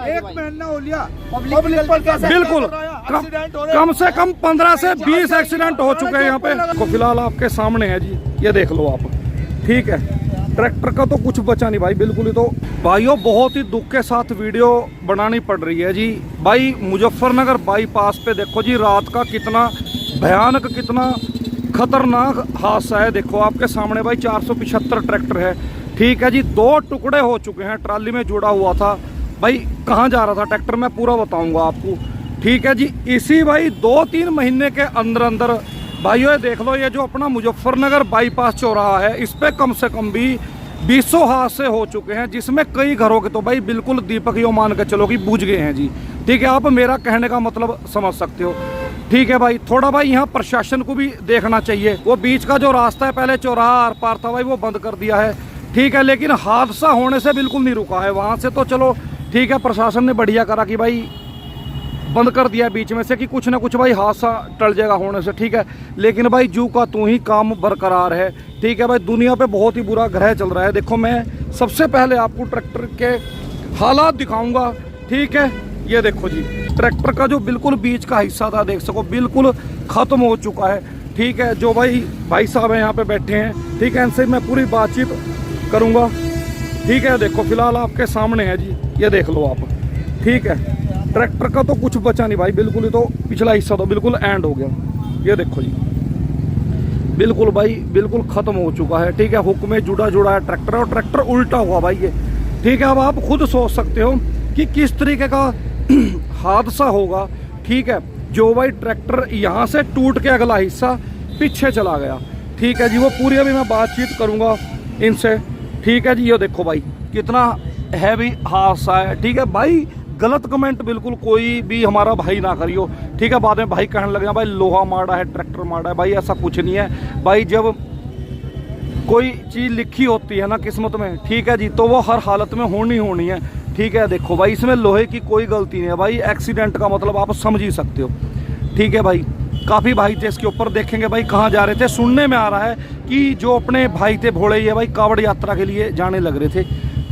एक महीना हो लिया पब्लिक पर कैसे बिल्कुल कम से कम 15 से 20 एक्सीडेंट हो चुके हैं यहाँ पे। तो फिलहाल आपके सामने है जी, ये देख लो आप। ठीक है, ट्रैक्टर का तो कुछ बचा नहीं भाई, बिल्कुल ही। तो भाइयों बहुत ही दुख के साथ वीडियो बनानी पड़ रही है जी। भाई मुजफ्फरनगर बाईपास पे देखो जी, रात का कितना भयानक, कितना खतरनाक हादसा है। देखो आपके सामने भाई 475 ट्रैक्टर है। ठीक है जी, 2 टुकड़े हो चुके हैं, ट्राली में जुड़ा हुआ था। भाई कहाँ जा रहा था ट्रैक्टर, मैं पूरा बताऊंगा आपको। ठीक है जी, इसी भाई 2-3 महीने के अंदर अंदर भाइयों ये देख लो, ये जो अपना मुजफ्फरनगर बाईपास चौराहा है, इस पे कम से कम भी 200 हादसे हो चुके हैं, जिसमें कई घरों के तो भाई बिल्कुल दीपक यो मान के चलो कि बुझ गए हैं जी। ठीक है, आप मेरा कहने का मतलब समझ सकते हो। ठीक है भाई, थोड़ा भाई यहाँ प्रशासन को भी देखना चाहिए। वो बीच का जो रास्ता है, पहले चौराहा आर पार था भाई, वो बंद कर दिया है। ठीक है, लेकिन हादसा होने से बिल्कुल नहीं रुका है वहाँ से। तो चलो ठीक है, प्रशासन ने बढ़िया करा कि भाई बंद कर दिया बीच में से, कि कुछ ना कुछ भाई हादसा टल जाएगा होने से। ठीक है, लेकिन भाई जू का तू ही काम बरकरार है। ठीक है भाई, दुनिया पे बहुत ही बुरा ग्रह चल रहा है। देखो मैं सबसे पहले आपको ट्रैक्टर के हालात दिखाऊंगा। ठीक है, ये देखो जी, ट्रैक्टर का जो बिल्कुल बीच का हिस्सा था, देख सको बिल्कुल खत्म हो चुका है। ठीक है, जो भाई साहब हैं यहाँ पे बैठे हैं, ठीक है, इनसे मैं पूरी बातचीत करूँगा। ठीक है, देखो फिलहाल आपके सामने है जी, ये देख लो आप। ठीक है, ट्रैक्टर का तो कुछ बचा नहीं भाई, बिल्कुल ही। तो पिछला हिस्सा तो बिल्कुल एंड हो गया, ये देखो जी, बिल्कुल भाई बिल्कुल खत्म हो चुका है। ठीक है, हुक में जुड़ा है ट्रैक्टर, और ट्रैक्टर उल्टा हुआ भाई ये। ठीक है, अब आप खुद सोच सकते हो कि किस तरीके का हादसा होगा। ठीक है, जो भाई ट्रैक्टर यहाँ से टूट के अगला हिस्सा पीछे चला गया। ठीक है जी, वो पूरी अभी मैं बातचीत करूँगा इनसे। ठीक है जी, ये देखो भाई कितना हैवी हादसा है। ठीक है भाई, गलत कमेंट बिल्कुल कोई भी हमारा भाई ना करियो। ठीक है, बाद में भाई कहने लगे भाई लोहा मारा है, ट्रैक्टर मारा है। भाई ऐसा कुछ नहीं है भाई, जब कोई चीज़ लिखी होती है ना किस्मत में, ठीक है जी, तो वो हर हालत में होनी है। ठीक है, देखो भाई इसमें लोहे की कोई गलती नहीं है भाई। एक्सीडेंट का मतलब आप समझ ही सकते हो। ठीक है भाई, काफ़ी भाई थे इसके ऊपर, देखेंगे भाई कहाँ जा रहे थे। सुनने में आ रहा है कि जो अपने भाई थे भोले, ये भाई कावड़ यात्रा के लिए जाने लग रहे थे।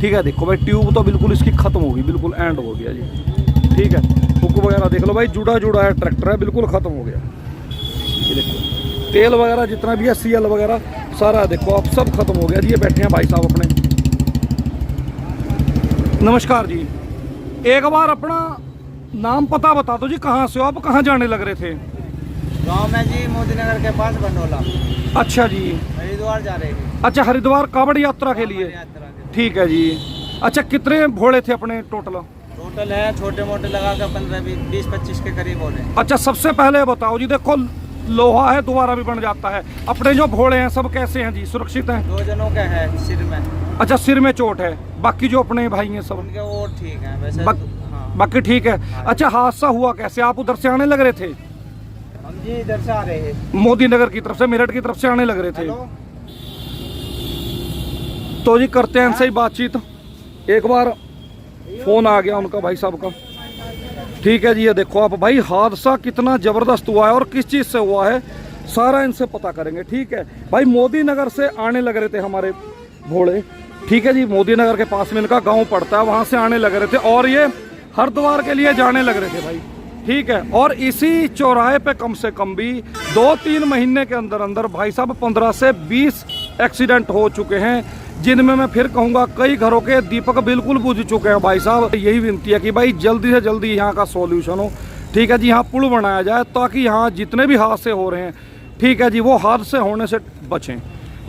ठीक है, देखो भाई ट्यूब तो बिल्कुल इसकी खत्म होगी, बिल्कुल एंड हो गया जी। ठीक है, हुक वगैरह देख लो भाई, जुड़ा है ट्रैक्टर है, बिल्कुल खत्म हो गया। ये देखो तेल वगैरह जितना भी है, CL वगैरह सारा देखो अब सब खत्म हो गया जी। ये बैठे हैं भाई साहब अपने। नमस्कार जी, एक बार अपना नाम पता बता दो जी, कहाँ से हो आप, कहाँ जाने लग रहे थे? गाँव में जी, मोदी नगर के पास बंडोला। अच्छा जी, हरिद्वार जा रहे हैं। अच्छा, हरिद्वार कावड़ यात्रा के लिए। ठीक है जी, अच्छा कितने भोले थे अपने टोटल? टोटल है छोटे मोटे लगा कर 15-20-25 के करीब हो रहे हैं। अच्छा, सबसे पहले बताओ जी, देखो लोहा है दोबारा भी बन जाता है, अपने जो भोले हैं सब कैसे हैं जी, सुरक्षित हैं? 2 जनों का है सिर में। अच्छा, सिर में चोट है, बाकी जो अपने भाई हैं सब उनके वो ठीक है वैसे। हाँ। बाकी ठीक है। अच्छा, हादसा हुआ कैसे? आप उधर से आने लग रहे थे? हम जी इधर से आ रहे हैं, मोदी नगर की तरफ से, मेरठ की तरफ से आने लग रहे थे। हेलो? तो जी करते हैं इनसे ही बातचीत। एक बार फोन आ गया उनका भाई साहब का। ठीक है जी, ये देखो आप भाई, हादसा कितना जबरदस्त हुआ है और किस चीज से हुआ है सारा इनसे पता करेंगे। ठीक है भाई, मोदी नगर से आने लग रहे थे हमारे भोले। ठीक है जी, मोदी नगर के पास में इनका गांव पड़ता है, वहां से आने लग रहे थे और ये हरिद्वार के लिए जाने लग रहे थे भाई। ठीक है, और इसी चौराहे पे कम से कम भी 2-3 महीने के अंदर अंदर भाई साहब 15 से 20 एक्सीडेंट हो चुके हैं, जिनमें मैं फिर कहूँगा कई घरों के दीपक बिल्कुल बुझ चुके हैं भाई साहब। यही विनती है कि भाई जल्दी से जल्दी यहाँ का सॉल्यूशन हो। ठीक है जी, यहाँ पुल बनाया जाए ताकि यहाँ जितने भी हादसे हो रहे हैं, ठीक है जी, वो हादसे होने से बचें।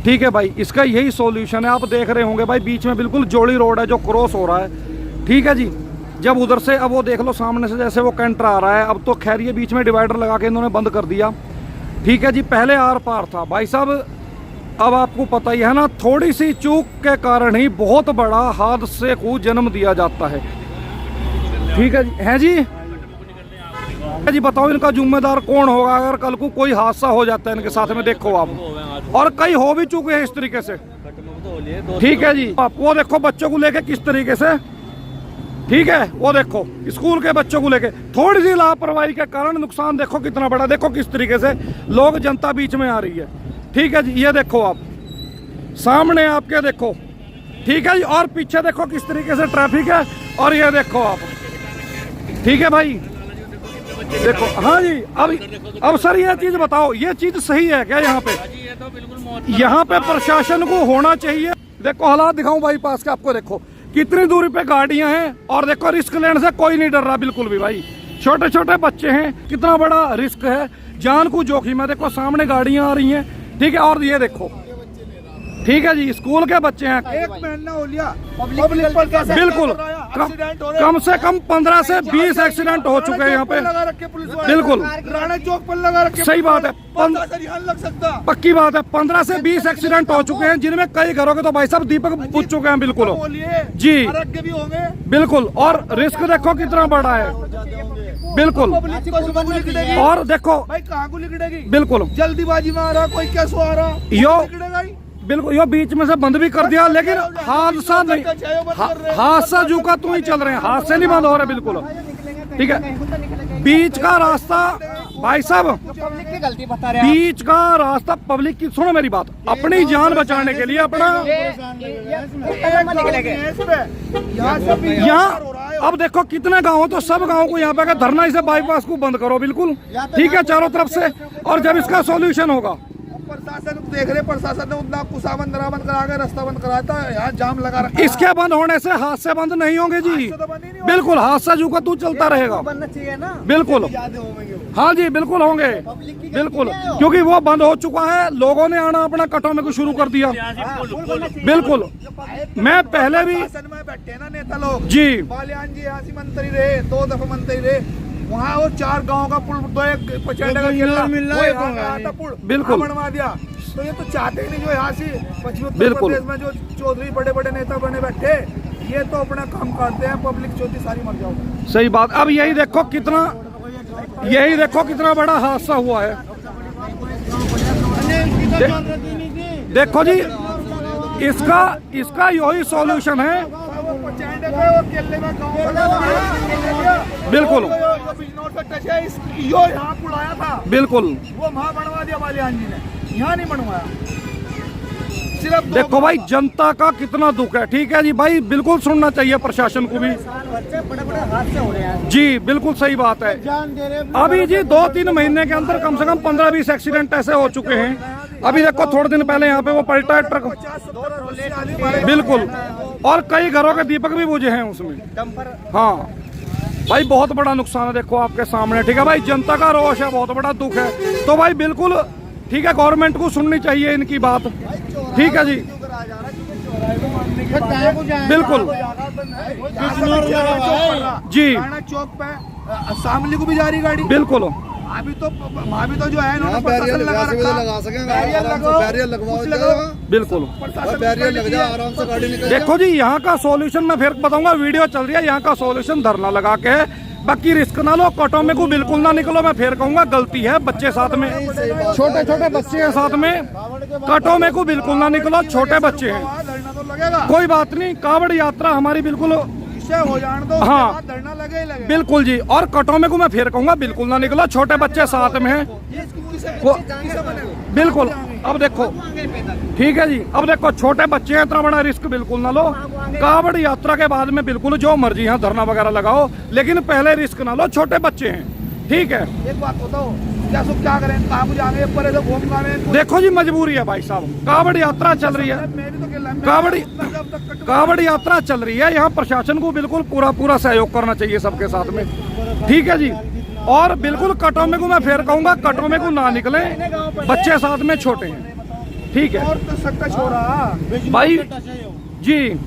ठीक है भाई, इसका यही सॉल्यूशन है। आप देख रहे होंगे भाई, बीच में बिल्कुल जोड़ी रोड है जो क्रॉस हो रहा है। ठीक है जी, जब उधर से, अब वो देख लो सामने से जैसे वो कैंटर आ रहा है, अब तो खैर ये बीच में डिवाइडर लगा के इन्होंने बंद कर दिया। ठीक है जी, पहले आर पार था भाई साहब। अब आपको पता ही है ना, थोड़ी सी चूक के कारण ही बहुत बड़ा हादसे को जन्म दिया जाता है। ठीक है जी, जी बताओ इनका जिम्मेदार कौन होगा अगर कल को कोई हादसा हो जाता है इनके साथ में? देखो आप, और कई हो भी चुके हैं इस तरीके से। ठीक है जी, आप वो देखो बच्चों को लेके किस तरीके से, ठीक है, वो देखो स्कूल के बच्चों को लेके थोड़ी सी लापरवाही के कारण नुकसान देखो कितना बड़ा। देखो किस तरीके से लोग, जनता बीच में आ रही है। ठीक है जी, ये देखो आप सामने आपके देखो। ठीक है जी, और पीछे देखो किस तरीके से ट्रैफिक है, और ये देखो आप ठीक है भाई, देखो। हाँ जी, अब सर ये चीज बताओ, ये चीज सही है क्या यहाँ पे? ये तो बिल्कुल यहाँ पे प्रशासन को होना चाहिए। देखो हालात दिखाऊं भाई पास के आपको, देखो कितनी दूरी पे गाड़ियां हैं और देखो रिस्क लेने से कोई नहीं डर रहा बिल्कुल भी भाई। छोटे छोटे बच्चे हैं, कितना बड़ा रिस्क है, जान को जोखिम है। देखो सामने गाड़ियां आ रही हैं, ठीक है, और ये देखो, ठीक है जी, स्कूल के बच्चे हैं। एक महीना हो लिया बिल्कुल, कम से कम 15 से 20 एक्सीडेंट हो चुके हैं यहाँ पे। लगा रखे पुलिस वाले, बिल्कुल राणा चौक पर लगा रखे। सही बात है, लग सकता। पक्की बात है, 15 से 20 एक्सीडेंट हो चुके हैं, जिनमें कई घरों के तो भाई साहब दीपक बुझ चुके हैं। बिल्कुल बोलिए जी, आरोग्य भी होंगे। बिल्कुल, और रिस्क देखो कितना बड़ा है। बिल्कुल, और देखो भाई कहाँ को लिखड़ेगी? बिल्कुल जल्दीबाजी में आ रहा, कोई कैसो आ रहा, यो लिखड़ेगा ही। बिल्कुल, यो बीच में से बंद भी कर दिया, लेकिन हादसा नहीं, हादसा जू का तू ही चल रहे हैं, हादसे नहीं बंद हो रहे। बिल्कुल ठीक है, बीच का रास्ता भाई साहब, बीच का रास्ता पब्लिक की, सुनो मेरी बात, अपनी जान बचाने के लिए अपना यहाँ, अब देखो कितने गाँव, तो सब गाँव को यहाँ पे धरना, इसे बाईपास को बंद करो। बिल्कुल ठीक है, चारों तरफ से, और जब इसका सॉल्यूशन होगा। प्रशासन देख रहे, प्रशासन ने उतना कुसावन दरावन करा के रास्ता बंद कराया था, यहाँ जाम लगा रखा। इसके बंद होने से हादसे बंद नहीं होंगे जी, बिल्कुल हादसा जू का तू चलता रहेगा। बनना चाहिए ना, बिल्कुल, हाँ जी बिल्कुल होंगे, बिल्कुल, क्योंकि वो बंद हो चुका है, लोगों ने आना अपना कटो में को शुरू कर दिया। बिल्कुल, मैं पहले भी बैठे ना नेता लोग जी, बालियान जी यहाँ से मंत्री रहे, 2 दफा मंत्री रहे, वहाँ वो 4 गांव का पुल, 2 एक पचेंडे का पुल बिल्कुल बनवा दिया। तो ये तो चाहते ही नहीं, जो यहाँ से पश्चिम उत्तर बिल्कुल प्रदेश में जो चौधरी बड़े बड़े नेता बने बैठे, ये तो अपना काम करते हैं, पब्लिक चौथी सारी मर जाओ। सही बात। अब यही देखो कितना, यही देखो कितना बड़ा हादसा हुआ है। देखो जी, इसका यही सॉल्यूशन है। बिल्कुल यहाँ पुड़ाया था, बिल्कुल, वो वहाँ बनवा दिया बालियान जी ने, यहाँ नहीं बनवाया। सिर्फ देखो भाई जनता का कितना दुख है। ठीक है जी भाई, बिल्कुल सुनना चाहिए प्रशासन को भी। बड़े बड़े हादसे हो रहे हैं जी, बिल्कुल सही बात है। अभी जी 2-3 महीने के अंदर कम से कम 15-20 एक्सीडेंट ऐसे हो चुके हैं। अभी देखो थोड़े दिन पहले यहाँ पे वो पलटा ट्रक, बिल्कुल, और कई घरों के दीपक भी बुझे हैं उसमें। हाँ भाई, बहुत बड़ा नुकसान है, देखो आपके सामने। ठीक है भाई, जनता का रोष है, बहुत बड़ा दुख है। तो भाई बिल्कुल ठीक है, गवर्नमेंट को सुननी चाहिए इनकी बात। ठीक है जी, बिल्कुल जी, चौक पे शामली को भी जा रही गाड़ी। बिल्कुल, अभी तो जो है इन्होंने प्रशासन लगा रखा, बैरियर लगवाओ, बिल्कुल बैरियर लग जाए, आराम से गाड़ी निकल। देखो जी, यहाँ का सॉल्यूशन मैं फिर बताऊंगा, वीडियो चल रही है, यहाँ का सॉल्यूशन धरना लगा के, बाकी रिस्क ना लो, कटो में को बिल्कुल ना निकलो। मैं फिर कहूंगा गलती है, बच्चे साथ में, छोटे छोटे बच्चे हैं साथ में, कटो में को बिल्कुल ना निकलो, छोटे बच्चे हैं। कोई बात नहीं, कावड़ यात्रा हमारी बिल्कुल हो जाने दो, हाँ धरना लगे ही लगे। बिल्कुल जी, और कटो में को मैं फिर कहूंगा बिल्कुल ना निकलो, छोटे बच्चे साथ में हैं। बिल्कुल, अब देखो ठीक है जी, अब देखो छोटे बच्चे हैं, इतना बड़ा रिस्क बिल्कुल ना लो। कावड़ यात्रा के बाद में बिल्कुल जो मर्जी है धरना वगैरह लगाओ, लेकिन पहले रिस्क ना लो, छोटे बच्चे हैं। ठीक है, एक बात बताओ, क्या करें, कहाँ को जाएंगे, पर ऐसे घूम गाने। देखो जी मजबूरी है भाई साहब, कावड़ यात्रा चल रही है, कावड़ यात्रा चल रही है, यहाँ प्रशासन को बिल्कुल पूरा सहयोग करना चाहिए सबके साथ में। ठीक है जी, और बिल्कुल कटो में को मैं फिर कहूंगा, कटो में को ना निकले, बच्चे साथ में छोटे हैं। ठीक है और तो सक्का छोड़ा भाई जी,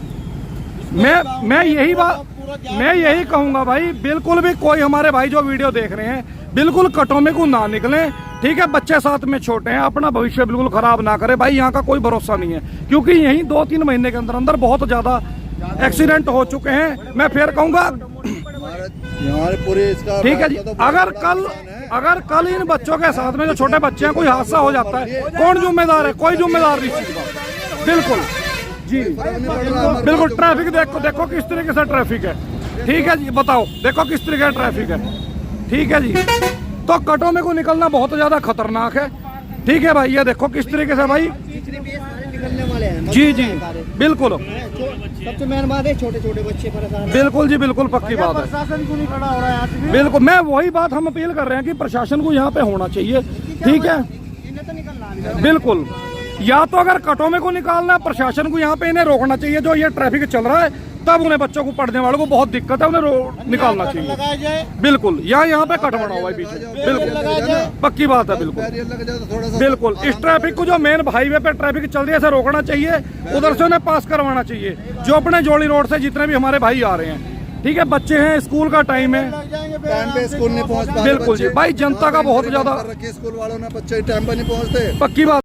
मैं यही कहूंगा भाई, बिल्कुल भी कोई हमारे भाई जो वीडियो देख रहे हैं, बिल्कुल कटो में को ना निकले। ठीक है, बच्चे साथ में छोटे हैं, अपना भविष्य बिल्कुल खराब ना करे भाई, यहाँ का कोई भरोसा नहीं है, क्योंकि यही 2-3 महीने के अंदर बहुत ज्यादा एक्सीडेंट हो चुके हैं। मैं फिर कहूंगा ठीक है जी, अगर कल इन बच्चों के साथ में जो छोटे बच्चे हैं कोई हादसा हो जाता है, कौन जिम्मेदार है? कोई जिम्मेदार नहीं। बिल्कुल जी, बिल्कुल। ट्रैफिक देखो किस तरीके से ट्रैफिक है। ठीक है जी, बताओ देखो किस तरीके का ट्रैफिक है। ठीक है जी, तो कटो में को निकलना बहुत ज्यादा खतरनाक है। ठीक है भाई, ये देखो किस तरीके से भाई, निकलने वाले हैं। जी जी बिल्कुल सबसे मेन बात है छोटे छोटे बच्चे परेशान हैं। बिल्कुल जी बिल्कुल पक्की बात है। प्रशासन क्यों नहीं खड़ा हो रहा है यहाँ पे? बिल्कुल मैं वही बात हम अपील कर रहे हैं कि प्रशासन को यहाँ पे होना चाहिए। ठीक है इन्हें तो निकलना है। बिल्कुल, या तो अगर कटो में को निकालना है, प्रशासन को यहाँ पे इन्हें रोकना चाहिए। जो ये ट्रैफिक चल रहा है तब उन्हें बच्चों को पढ़ने वालों को बहुत दिक्कत है, उन्हें निकालना चाहिए। लगाया जाए बिल्कुल, यहाँ पे कट बना हुआ है बीच में। बिल्कुल पक्की बात है। बिल्कुल बिल्कुल इस ट्रैफिक को जो मेन हाईवे पे ट्रैफिक चल रही है इसे रोकना चाहिए, उधर से उन्हें पास करवाना चाहिए। जो अपने जोड़ी रोड से जितने भी हमारे भाई आ रहे हैं, ठीक है, बच्चे हैं, स्कूल का टाइम है, टाइम पे स्कूल नहीं पहुंच पा रहे बिल्कुल जी बच्चे। भाई जनता का बहुत ज्यादा स्कूल वालों ने बच्चे टाइम पे नहीं पहुंचते। पक्की बात।